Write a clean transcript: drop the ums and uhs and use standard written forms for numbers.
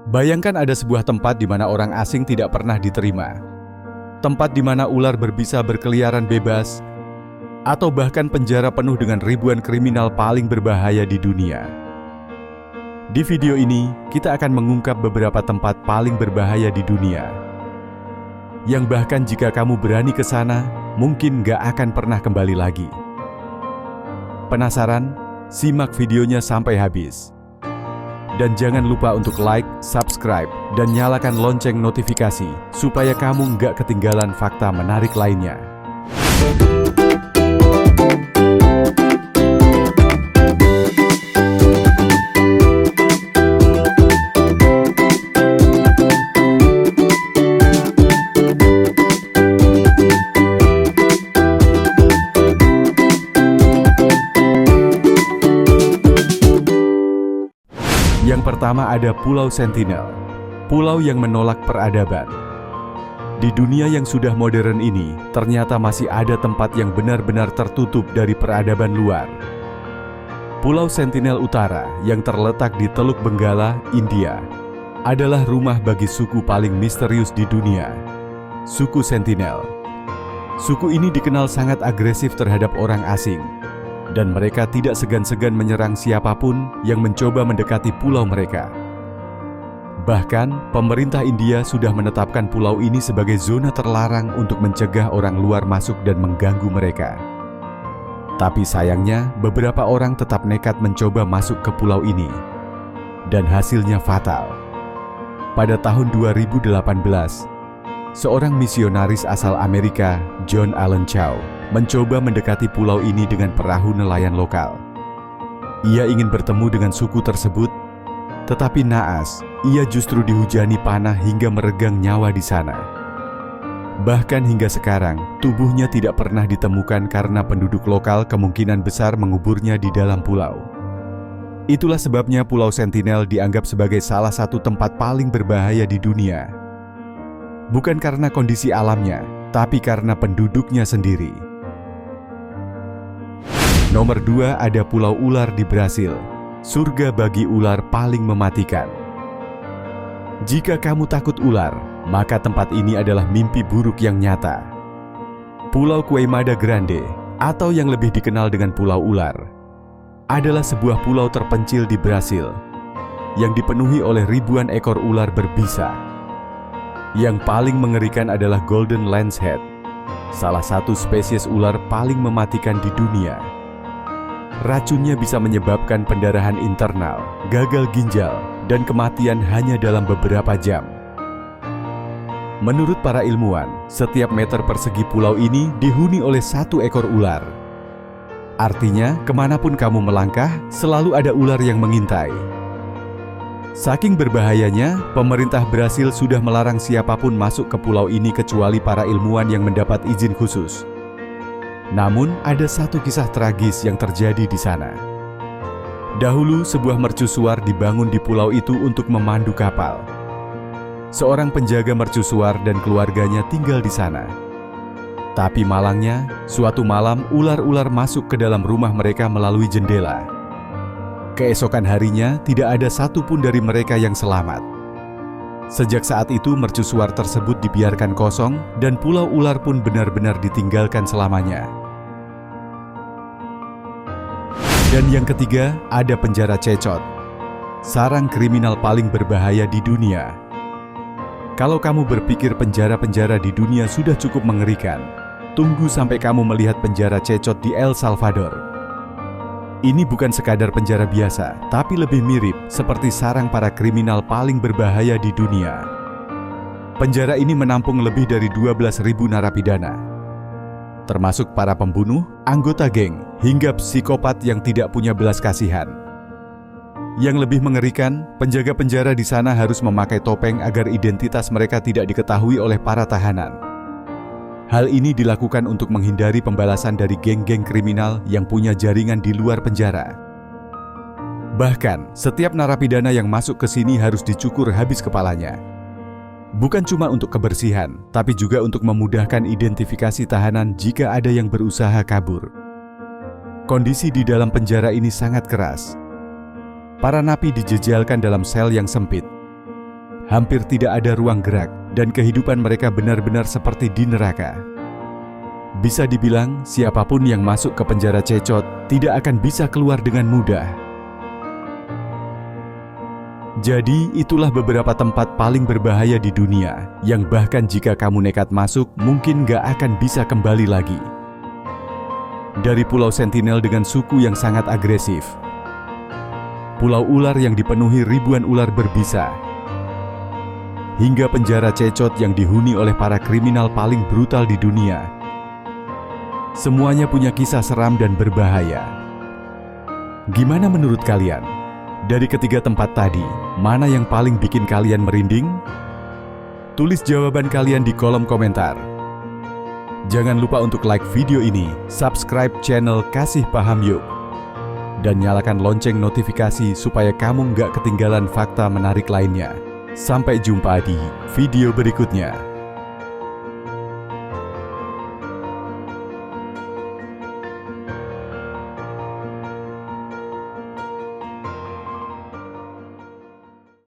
Bayangkan ada sebuah tempat di mana orang asing tidak pernah diterima. Tempat di mana ular berbisa berkeliaran bebas, atau bahkan penjara penuh dengan ribuan kriminal paling berbahaya di dunia. Di video ini, kita akan mengungkap beberapa tempat paling berbahaya di dunia, yang bahkan jika kamu berani ke sana, mungkin gak akan pernah kembali lagi. Penasaran? Simak videonya sampai habis. Dan jangan lupa untuk like, subscribe, dan nyalakan lonceng notifikasi supaya kamu nggak ketinggalan fakta menarik lainnya. Yang pertama ada Pulau Sentinel, pulau yang menolak peradaban. Di dunia yang sudah modern ini, ternyata masih ada tempat yang benar-benar tertutup dari peradaban luar. Pulau Sentinel Utara yang terletak di Teluk Benggala, India, adalah rumah bagi suku paling misterius di dunia, suku Sentinel. Suku ini dikenal sangat agresif terhadap orang asing, dan mereka tidak segan-segan menyerang siapapun yang mencoba mendekati pulau mereka. Bahkan, pemerintah India sudah menetapkan pulau ini sebagai zona terlarang untuk mencegah orang luar masuk dan mengganggu mereka. Tapi sayangnya, beberapa orang tetap nekat mencoba masuk ke pulau ini, dan hasilnya fatal. Pada tahun 2018, seorang misionaris asal Amerika, John Allen Chau, mencoba mendekati pulau ini dengan perahu nelayan lokal. Ia ingin bertemu dengan suku tersebut, tetapi naas, ia justru dihujani panah hingga meregang nyawa di sana. Bahkan hingga sekarang, tubuhnya tidak pernah ditemukan karena penduduk lokal kemungkinan besar menguburnya di dalam pulau. Itulah sebabnya Pulau Sentinel dianggap sebagai salah satu tempat paling berbahaya di dunia. Bukan karena kondisi alamnya, tapi karena penduduknya sendiri. Nomor 2 ada Pulau Ular di Brasil, surga bagi ular paling mematikan. Jika kamu takut ular, maka tempat ini adalah mimpi buruk yang nyata. Pulau Queimada Grande, atau yang lebih dikenal dengan Pulau Ular, adalah sebuah pulau terpencil di Brasil, yang dipenuhi oleh ribuan ekor ular berbisa. Yang paling mengerikan adalah Golden Lancehead, salah satu spesies ular paling mematikan di dunia. Racunnya bisa menyebabkan pendarahan internal, gagal ginjal, dan kematian hanya dalam beberapa jam. Menurut para ilmuwan, setiap meter persegi pulau ini dihuni oleh satu ekor ular. Artinya, kemanapun kamu melangkah, selalu ada ular yang mengintai. Saking berbahayanya, pemerintah Brasil sudah melarang siapapun masuk ke pulau ini kecuali para ilmuwan yang mendapat izin khusus. Namun, ada satu kisah tragis yang terjadi di sana. Dahulu, sebuah mercusuar dibangun di pulau itu untuk memandu kapal. Seorang penjaga mercusuar dan keluarganya tinggal di sana. Tapi malangnya, suatu malam ular-ular masuk ke dalam rumah mereka melalui jendela. Keesokan harinya, tidak ada satupun dari mereka yang selamat. Sejak saat itu, mercusuar tersebut dibiarkan kosong, dan pulau ular pun benar-benar ditinggalkan selamanya. Dan yang ketiga, ada penjara Cecot, sarang kriminal paling berbahaya di dunia. Kalau kamu berpikir penjara-penjara di dunia sudah cukup mengerikan, tunggu sampai kamu melihat penjara Cecot di El Salvador. Ini bukan sekadar penjara biasa, tapi lebih mirip seperti sarang para kriminal paling berbahaya di dunia. Penjara ini menampung lebih dari 12.000 narapidana, termasuk para pembunuh, anggota geng, hingga psikopat yang tidak punya belas kasihan. Yang lebih mengerikan, penjaga penjara di sana harus memakai topeng agar identitas mereka tidak diketahui oleh para tahanan. Hal ini dilakukan untuk menghindari pembalasan dari geng-geng kriminal yang punya jaringan di luar penjara. Bahkan, setiap narapidana yang masuk ke sini harus dicukur habis kepalanya. Bukan cuma untuk kebersihan, tapi juga untuk memudahkan identifikasi tahanan jika ada yang berusaha kabur. Kondisi di dalam penjara ini sangat keras. Para napi dijejalkan dalam sel yang sempit. hampir tidak ada ruang gerak, dan kehidupan mereka benar-benar seperti di neraka. Bisa dibilang, siapapun yang masuk ke penjara Cecot tidak akan bisa keluar dengan mudah. Jadi, itulah beberapa tempat paling berbahaya di dunia, yang bahkan jika kamu nekat masuk, mungkin gak akan bisa kembali lagi. Dari Pulau Sentinel dengan suku yang sangat agresif, pulau ular yang dipenuhi ribuan ular berbisa, hingga penjara Cecot yang dihuni oleh para kriminal paling brutal di dunia. Semuanya punya kisah seram dan berbahaya. Gimana menurut kalian? Dari ketiga tempat tadi, mana yang paling bikin kalian merinding? Tulis jawaban kalian di kolom komentar. Jangan lupa untuk like video ini, subscribe channel Kasih Paham Yuk, dan nyalakan lonceng notifikasi supaya kamu nggak ketinggalan fakta menarik lainnya. Sampai jumpa di video berikutnya.